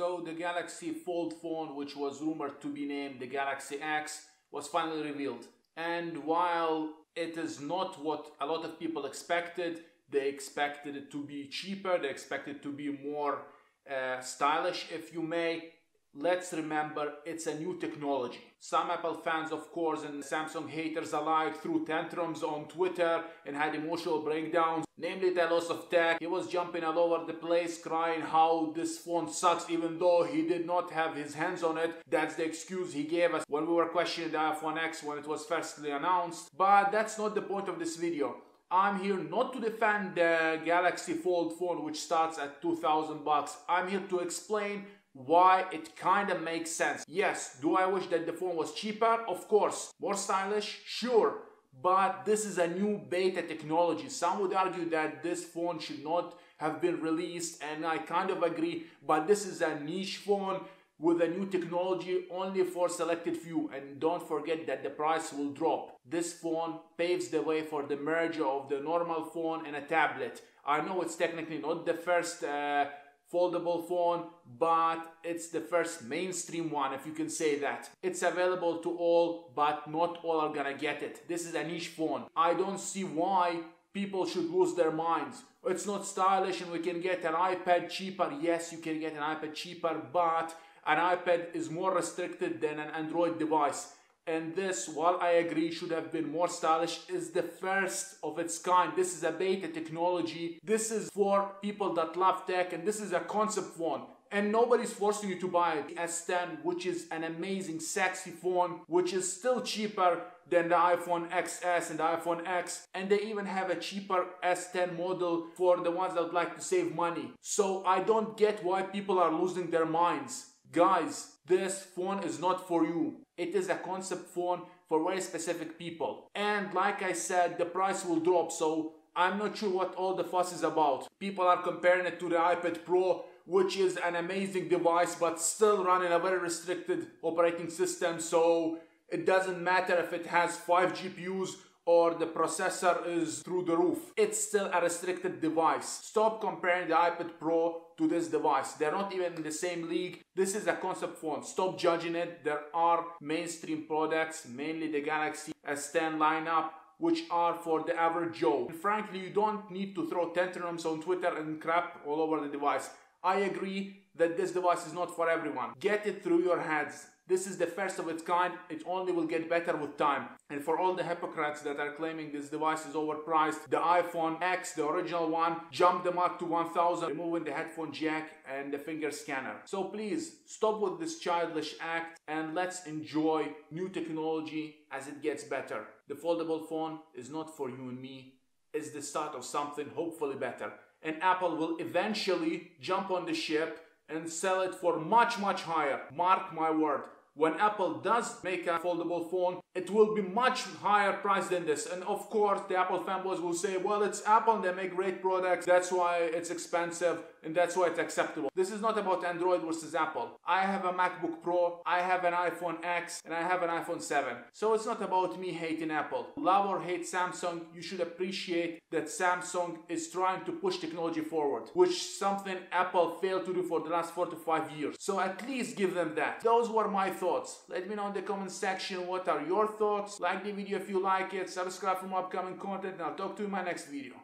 So the Galaxy Fold phone, which was rumored to be named the Galaxy X, was finally revealed. And while it is not what a lot of people expected, they expected it to be cheaper, they expected it to be more stylish, if you may. Let's remember, it's a new technology. Some Apple fans, of course, and Samsung haters alike threw tantrums on Twitter and had emotional breakdowns, namely the loss of tech. He was jumping all over the place, crying how this phone sucks, even though he did not have his hands on it. That's the excuse he gave us when we were questioning the iPhone X when it was firstly announced. But that's not the point of this video. I'm here not to defend the Galaxy Fold phone, which starts at $2,000. I'm here to explain why it kind of makes sense. Yes, do I wish that the phone was cheaper? Of course. More stylish? Sure. But this is a new beta technology. Some would argue that this phone should not have been released, and I kind of agree, but this is a niche phone with a new technology only for selected few, and don't forget that the price will drop. This phone paves the way for the merger of the normal phone and a tablet. I know it's technically not the first foldable phone, but it's the first mainstream one, if you can say that. It's available to all, but not all are gonna get it. This is a niche phone. I don't see why people should lose their minds. It's not stylish and we can get an iPad cheaper. Yes, you can get an iPad cheaper, but an iPad is more restricted than an Android device. And this, while I agree should have been more stylish, is the first of its kind. This is a beta technology. This is for people that love tech, and this is a concept phone. And nobody's forcing you to buy it. S10, which is an amazing, sexy phone, which is still cheaper than the iPhone XS and the iPhone X. And they even have a cheaper S10 model for the ones that would like to save money. So I don't get why people are losing their minds. Guys, this phone is not for you. It is a concept phone for very specific people. And like I said, the price will drop, so I'm not sure what all the fuss is about. People are comparing it to the iPad Pro, which is an amazing device, but still running a very restricted operating system, so it doesn't matter if it has 5 GPUs or the processor is through the roof. It's still a restricted device. Stop comparing the iPad Pro to this device. They're not even in the same league. This is a concept phone. Stop judging it. There are mainstream products, mainly the Galaxy S10 lineup, which are for the average Joe. And frankly, you don't need to throw tantrums on Twitter and crap all over the device. I agree that this device is not for everyone. Get it through your heads. This is the first of its kind. It only will get better with time. And for all the hypocrites that are claiming this device is overpriced, the iPhone X, the original one, jumped the mark to $1,000, removing the headphone jack and the finger scanner. So please, stop with this childish act and let's enjoy new technology as it gets better. The foldable phone is not for you and me. It's the start of something hopefully better. And Apple will eventually jump on the ship and sell it for much, much higher. Mark my word. When Apple does make a foldable phone, it will be much higher price than this. And of course, the Apple fanboys will say, well, it's Apple, they make great products, that's why it's expensive, and that's why it's acceptable. This is not about Android versus Apple. I have a MacBook Pro, I have an iPhone X, and I have an iPhone 7. So it's not about me hating Apple. Love or hate Samsung, you should appreciate that Samsung is trying to push technology forward, which something Apple failed to do for the last 4 to 5 years. So at least give them that. Those were my thoughts. Let me know in the comment section what are your thoughts. Like the video if you like it, subscribe for more upcoming content, and I'll talk to you in my next video.